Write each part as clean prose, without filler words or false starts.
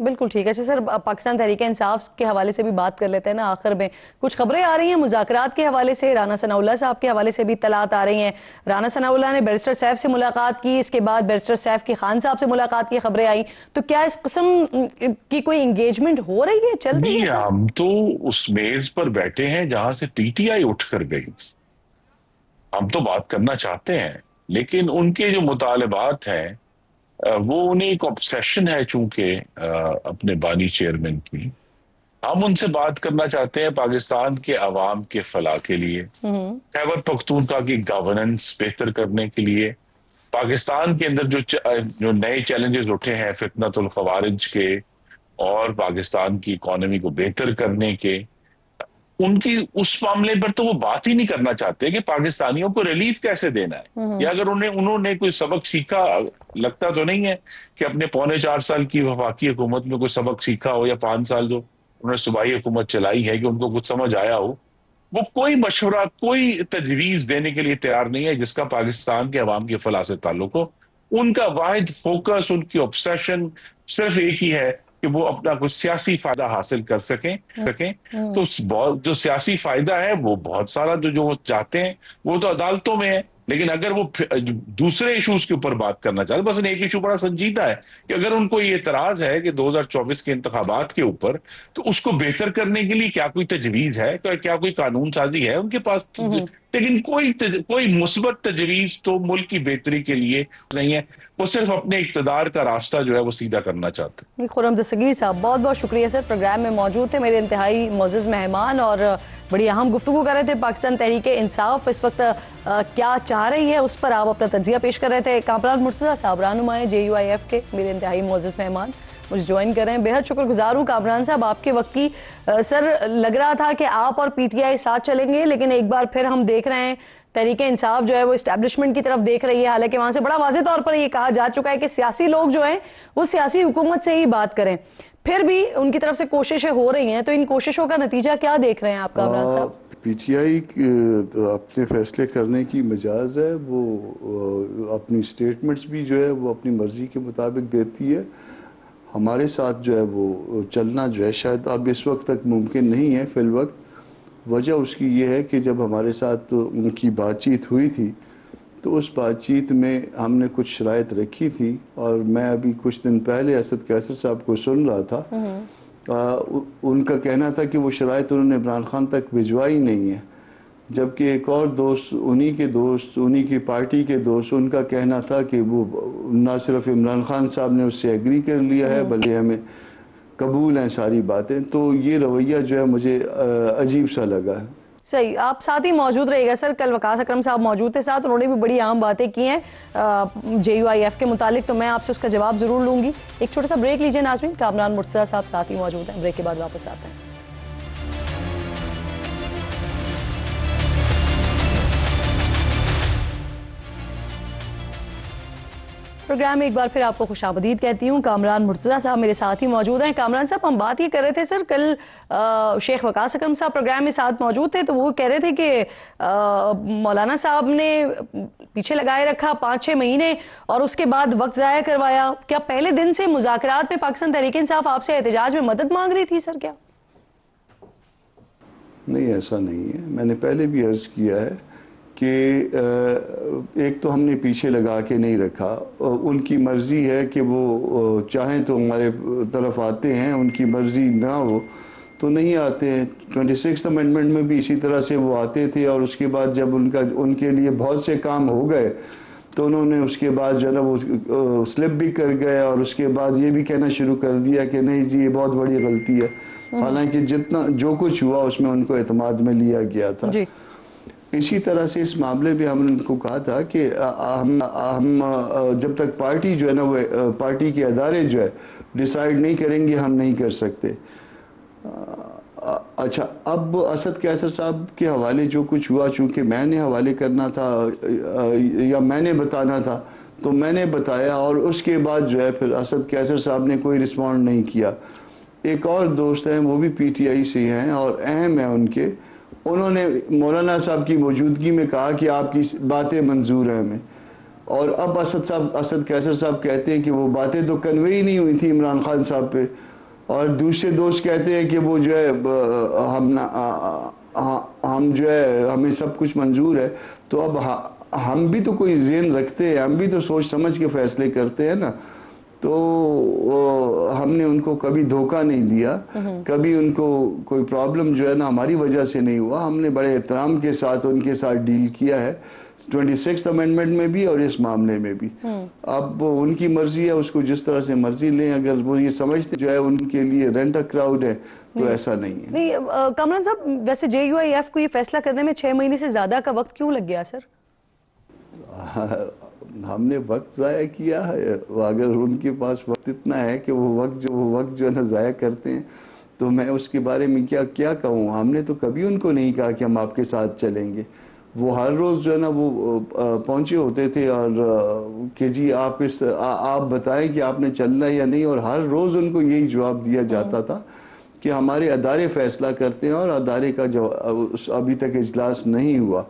بالکل ٹھیک ہے. اچھا سر، پاکستان تحریک انصاف کے حوالے سے بھی بات کر لیتے ہیں نا آخر میں. کچھ خبریں آ رہی ہیں مذاکرات کے حوالے سے، رانا ثناء اللہ صاحب کے حوالے سے بھی اطلاعات آ رہی ہیں. رانا ثناء اللہ نے بیرسٹر سیف سے ملاقات کی، اس کے بعد بیرسٹر سیف کی خان صاحب سے ملاقات کی خبریں آئیں. تو کیا اس قسم کی کوئی انگیجمنٹ ہو رہی ہے، چل رہی ہے نہیں، سر؟ ہم تو اس میز پر بیٹھے ہیں جہاں سے پی ٹی آئی اٹھ کر گئی. ہم تو بات کرنا چاہتے ہیں، لیکن ان کے جو مطالبات ہیں وہ انہیں ایک آبسیشن ہے چونکہ اپنے بانی چیئرمین کی. ہم ان سے بات کرنا چاہتے ہیں پاکستان کے عوام کے فلاح کے لیے، خیبر پختونخوا کی گورننس بہتر کرنے کے لیے، پاکستان کے اندر جو نئے چیلنجز اٹھے ہیں فتنۃ الخوارج کے اور پاکستان کی اکانومی کو بہتر کرنے کے، ان کی اس معاملے پر تو وہ بات ہی نہیں کرنا چاہتے کہ پاکستانیوں کو ریلیف کیسے دینا ہے. یا اگر انہوں نے کوئی سبق سیکھا، لگتا تو نہیں ہے کہ اپنے 3.25 سال کی وفاقی حکومت میں کوئی سبق سیکھا ہو، یا 5 سال جو انہوں نے صوبائی حکومت چلائی ہے کہ ان کو کچھ سمجھ آیا ہو. وہ کوئی مشورہ، کوئی تجویز دینے کے لیے تیار نہیں ہے جس کا پاکستان کے عوام کے فلاح سے تعلق ہو. ان کا واحد فوکس، ان کی obsession صرف ایک ہی ہے کہ وہ اپنا کچھ سیاسی فائدہ حاصل کر سکیں. تو جو سیاسی فائدہ ہے وہ بہت سارا جو وہ چاہتے ہیں وہ تو عدالتوں میں ہے. لیکن اگر وہ دوسرے ایشوز کے اوپر بات کرنا چاہتے، بس ایک ایشو بڑا سنجیدہ ہے کہ اگر ان کو یہ اعتراض ہے کہ 2024 کے انتخابات کے اوپر، تو اس کو بہتر کرنے کے لیے کیا کوئی تجویز ہے، کیا کوئی قانون سازی ہے ان کے پاس. لیکن کوئی مثبت تجویز تو ملک کی بہتری کے لیے نہیں ہے. وہ صرف اپنے اقتدار کا راستہ جو ہے وہ سیدھا کرنا چاہتے ہیں. خرم دستگیر صاحب، بہت بہت شکریہ سر، پروگرام میں موجود تھے میرے انتہائی معزز مہمان، اور بڑی اہم گفتگو کر رہے تھے. پاکستان تحریک انصاف اس وقت کیا چاہ رہی ہے اس پر آپ اپنا تجزیہ پیش کر رہے تھے. کامران مرتضیٰ صاحب، رہنمائے JUIF کے، میرے انتہائی معزز مہمان مجھے جوائن کر رہے ہیں. بہت شکر گزار ہوں کامران صاحب آپ کے وقت کی. سر، لگ رہا تھا کہ آپ اور PTI ساتھ چلیں گے، لیکن ایک بار پھر ہم دیکھ رہے ہیں تحریک انصاف جو ہے وہ اسٹیبلشمنٹ کی طرف دیکھ رہی ہے، حالانکہ وہاں سے بڑا واضح طور پر یہ کہا جا چکا ہے کہ سیاسی لوگ جو ہیں وہ سیاسی حکومت سے ہی بات کریں. پھر بھی ان کی طرف سے کوششیں ہو رہی ہیں، تو ان کوششوں کا نتیجہ کیا دیکھ رہے ہیں آپ کامران صاحب؟ PTI اپنے فیصلے کرنے کی مجاز ہے. وہ اپنی سٹیٹمنٹس بھی جو ہے وہ اپنی مرضی کے مطابق دیتی ہے. ہمارے ساتھ جو ہے وہ چلنا جو ہے شاید اب اس وقت تک ممکن نہیں ہے فی الوقت. وجہ اس کی یہ ہے کہ جب ہمارے ساتھ ان کی بات چیت ہوئی تھی تو اس بات چیت میں ہم نے کچھ شرائط رکھی تھی، اور میں ابھی کچھ دن پہلے اسد قیصر صاحب کو سن رہا تھا. ان کا کہنا تھا کہ وہ شرائط انہوں نے عمران خان تک بھجوائی نہیں ہے، جبکہ ایک اور دوست، انہی کی پارٹی کے دوست، ان کا کہنا تھا کہ وہ نہ صرف عمران خان صاحب نے اس سے ایگری کر لیا ہے بلکہ ہمیں قبول ہیں ساری باتیں. تو یہ رویہ جو ہے مجھے عجیب سا لگا ہے. صحیح، آپ ساتھ ہی موجود رہے گا سر. کل وقاص اکرم صاحب موجود تھے ساتھ، انہوں نے بھی بڑی اہم باتیں کی ہیں JUIF کے متعلق، تو میں آپ سے اس کا جواب ضرور لوں گی. ایک چھوٹا سا بریک لیجئے ناظرین. کامران مرتضیٰ صاحب ساتھ ہی موجود ہیں، بریک کے بعد واپس آتے ہیں. پروگرام میں ایک بار پھر آپ کو خوش آمدید کہتی ہوں. کامران مرتضیٰ صاحب میرے ساتھ ہی موجود ہیں. کامران صاحب، ہم بات یہ کر رہے تھے سر، کل شیخ وقاص اکرم صاحب پروگرام میں ساتھ موجود تھے، تو وہ کہہ رہے تھے کہ مولانا صاحب نے پیچھے لگائے رکھا 5-6 مہینے اور اس کے بعد وقت ضائع کروایا. کیا پہلے دن سے مذاکرات میں پاکستان تحریک انصاف آپ سے احتجاج میں مدد مانگ رہی تھی سر؟ کیا نہیں، ایسا نہیں ہے. میں نے پہلے بھی عرض کیا ہے کہ ایک تو ہم نے پیچھے لگا کے نہیں رکھا. ان کی مرضی ہے کہ وہ چاہیں تو ہمارے طرف آتے ہیں، ان کی مرضی نہ ہو تو نہیں آتے ہیں. 26 امینڈمنٹ میں بھی اسی طرح سے وہ آتے تھے، اور اس کے بعد جب ان کے لیے بہت سے کام ہو گئے تو انہوں نے اس کے بعد جو ہے نا وہ سلپ بھی کر گئے، اور اس کے بعد یہ بھی کہنا شروع کر دیا کہ نہیں جی یہ بہت بڑی غلطی ہے. حالانکہ جو کچھ ہوا اس میں ان کو اعتماد میں لیا گیا تھا. اسی طرح سے اس معاملے میں ہم نے ان کو کہا تھا کہ ہم جب تک پارٹی جو ہے نا وہ پارٹی کے ادارے جو ہے ڈیسائیڈ نہیں کریں گے ہم نہیں کر سکتے. اچھا، اب اسد قیصر صاحب کے حوالے جو کچھ ہوا، چونکہ میں نے حوالے کرنا تھا یا میں نے بتانا تھا تو میں نے بتایا، اور اس کے بعد جو ہے پھر اسد قیصر صاحب نے کوئی رسپونڈ نہیں کیا. ایک اور دوست ہیں وہ بھی PTI سے ہیں اور اہم ہیں ان کے، انہوں نے مولانا صاحب کی موجودگی میں کہا کہ آپ کی باتیں منظور ہیں ہمیں. اور اب اسد قیصر صاحب کہتے ہیں کہ وہ باتیں تو کنوے ہی نہیں ہوئی تھی عمران خان صاحب پہ، اور دوسرے دوست کہتے ہیں کہ وہ جو ہے ہم جو ہے ہمیں سب کچھ منظور ہے. تو اب ہم بھی تو کوئی ذہن رکھتے ہیں، ہم بھی تو سوچ سمجھ کے فیصلے کرتے ہیں نا. تو ہم نے ان کو کبھی دھوکہ نہیں دیا، کبھی ان کو کوئی پرابلم جو ہے نا ہماری وجہ سے نہیں ہوا. ہم نے بڑے احترام کے ساتھ ان کے ساتھ ڈیل کیا ہے 26th امینڈمنٹ میں بھی اور اس معاملے میں بھی. اب ان کی مرضی ہے، اس کو جس طرح سے مرضی لیں. اگر وہ یہ سمجھتے جو ہے ان کے لیے رینٹ اے کراؤڈ ہے تو ایسا نہیں ہے. نہیں کامران صاحب، ویسے JUIF کو یہ فیصلہ کرنے میں 6 مہینے سے زیادہ کا وقت کیوں لگ گیا سر؟ ہم نے وقت ضائع کیا ہے. اگر ان کے پاس وقت اتنا ہے کہ وہ وقت جو ہے نا ضائع کرتے ہیں تو میں اس کے بارے میں کیا کہوں. ہم نے تو کبھی ان کو نہیں کہا کہ ہم آپ کے ساتھ چلیں گے. وہ ہر روز جو ہے نا وہ پہنچے ہوتے تھے اور کہ جی آپ بتائیں کہ آپ نے چلنا ہے یا نہیں، اور ہر روز ان کو یہی جواب دیا جاتا تھا کہ ہمارے ادارے فیصلہ کرتے ہیں اور ادارے کا ابھی تک اجلاس نہیں ہوا.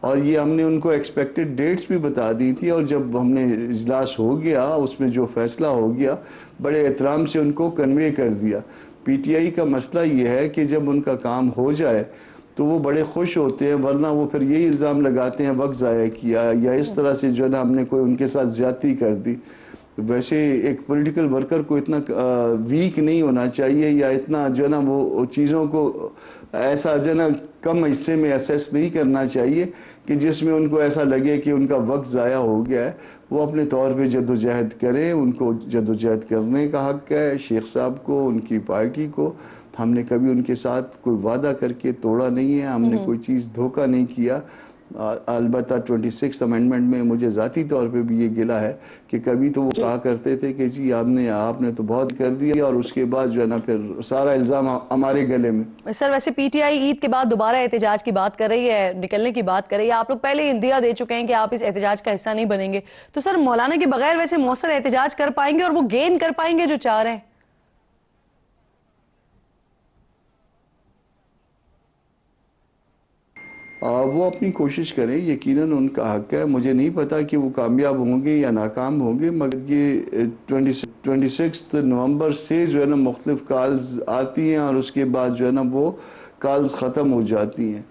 اور یہ ہم نے ان کو ایکسپیکٹڈ ڈیٹس بھی بتا دی تھی، اور جب ہم نے اجلاس ہو گیا اس میں جو فیصلہ ہو گیا بڑے احترام سے ان کو کنوے کر دیا. PTI کا مسئلہ یہ ہے کہ جب ان کا کام ہو جائے تو وہ بڑے خوش ہوتے ہیں، ورنہ وہ پھر یہی الزام لگاتے ہیں وقت ضائع کیا یا اس طرح سے جو ہے نا ہم نے کوئی ان کے ساتھ زیادتی کر دی. ویسے ایک پولیٹیکل ورکر کو اتنا ویک نہیں ہونا چاہیے یا اتنا جو ہے نا وہ چیزوں کو ایسا جو ہے نا کم حصے میں اسیس نہیں کرنا چاہیے کہ جس میں ان کو ایسا لگے کہ ان کا وقت ضائع ہو گیا ہے. وہ اپنے طور پہ جدوجہد کریں، ان کو جدوجہد کرنے کا حق ہے، شیخ صاحب کو، ان کی پارٹی کو. ہم نے کبھی ان کے ساتھ کوئی وعدہ کر کے توڑا نہیں ہے، ہم نے کوئی چیز دھوکہ نہیں کیا. البتہ 26th امینڈمنٹ میں مجھے ذاتی طور پہ بھی یہ گلہ ہے کہ کبھی تو وہ کہا کرتے تھے کہ جی آپ نے تو بہت کر دیا، اور اس کے بعد جو ہے نا پھر سارا الزام ہمارے گلے میں. سر ویسے PTI عید کے بعد دوبارہ احتجاج کی بات کر رہی ہے، نکلنے کی بات کر رہی ہے. آپ لوگ پہلے اندیا دے چکے ہیں کہ آپ اس احتجاج کا حصہ نہیں بنیں گے، تو سر مولانا کے بغیر ویسے مؤثر احتجاج کر پائیں گے اور وہ گین کر پائیں گے جو چاہ رہے ہیں؟ وہ اپنی کوشش کریں، یقیناً ان کا حق ہے. مجھے نہیں پتا کہ وہ کامیاب ہوں گے یا ناکام ہوں گے، مگر یہ 26 نومبر سے جو ہے نا مختلف کالز آتی ہیں اور اس کے بعد جو ہے نا وہ کالز ختم ہو جاتی ہیں.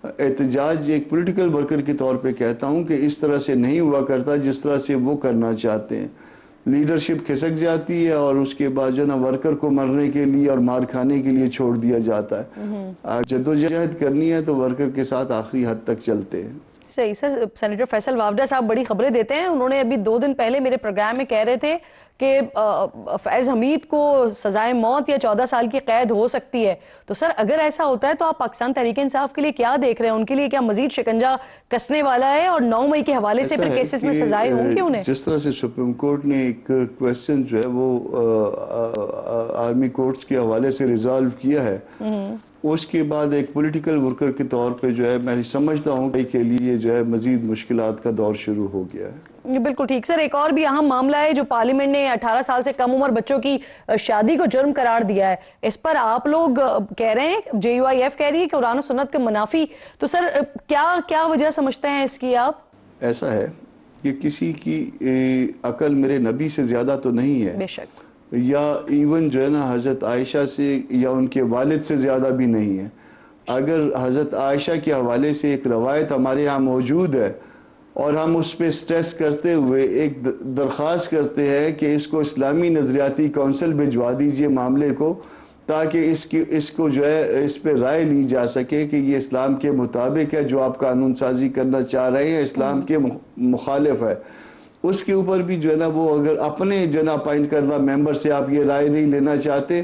احتجاج ایک پولیٹیکل ورکر کے طور پہ کہتا ہوں کہ اس طرح سے نہیں ہوا کرتا جس طرح سے وہ کرنا چاہتے ہیں. لیڈرشپ کھسک جاتی ہے اور اس کے بعد جو ہے نا ورکر کو مرنے کے لیے اور مار کھانے کے لیے چھوڑ دیا جاتا ہے. جدوجہد کرنی ہے تو ورکر کے ساتھ آخری حد تک چلتے ہیں. صحیح. سر سینیٹر فیصل وافدہ صاحب بڑی خبریں دیتے ہیں. انہوں نے ابھی 2 دن پہلے میرے پروگرام میں کہہ رہے تھے کہ فیض حمید کو سزائے موت یا 14 سال کی قید ہو سکتی ہے. تو سر اگر ایسا ہوتا ہے تو آپ پاکستان تحریک انصاف کے لیے کیا دیکھ رہے ہیں؟ ان کے لیے کیا مزید شکنجہ کسنے والا ہے اور 9 مئی کے حوالے سے پھر کیسز میں سزائے ہوں گی انہیں؟ جس طرح سے سپریم کورٹ نے ایک کویسچن جو ہے وہ آرمی کورٹس کے حوالے سے ریزالو کیا ہے، اس کے بعد ایک پولیٹیکل ورکر کے طور پہ جو ہے میں سمجھتا ہوں کہ کے لیے جو ہے مزید مشکلات کا دور شروع ہو گیا ہے. بالکل ٹھیک. سر ایک اور بھی اہم معاملہ ہے جو پارلیمنٹ نے 18 سال سے کم عمر بچوں کی شادی کو جرم قرار دیا ہے. اس پر آپ لوگ کہہ رہے ہیں، JUIF کہہ رہی ہے کہ قرآن و سنت کے منافی. تو سر کیا وجہ سمجھتے ہیں اس کی آپ؟ ایسا ہے کہ کسی کی عقل میرے نبی سے زیادہ تو نہیں ہے، بے شک، یا ایون جو ہے نا حضرت عائشہ سے یا ان کے والد سے زیادہ بھی نہیں ہے. اگر حضرت عائشہ کے حوالے سے ایک روایت ہمارے ہاں موجود ہے اور ہم اس پہ سٹریس کرتے ہوئے ایک درخواست کرتے ہیں کہ اس کو اسلامی نظریاتی کونسل بھجوا دیجئے معاملے کو، تاکہ اس کو جو ہے اس پہ رائے لی جا سکے کہ یہ اسلام کے مطابق ہے، جو آپ قانون سازی کرنا چاہ رہے ہیں اسلام کے مخالف ہے. اس کے اوپر بھی جو ہے نا وہ اگر اپنے جو ہے نا اپائنٹ کردہ ممبر سے آپ یہ رائے نہیں لینا چاہتے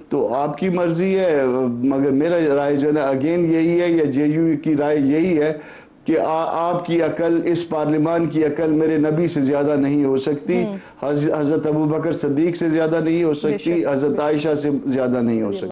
تو آپ کی مرضی ہے، مگر میرا رائے جو ہے نا اگین یہی ہے، یا JU کی رائے یہی ہے کہ آپ کی عقل، اس پارلیمان کی عقل میرے نبی سے زیادہ نہیں ہو سکتی، حضرت ابوبکر صدیق سے زیادہ نہیں ہو سکتی، حضرت عائشہ سے زیادہ نہیں ہو سکتی.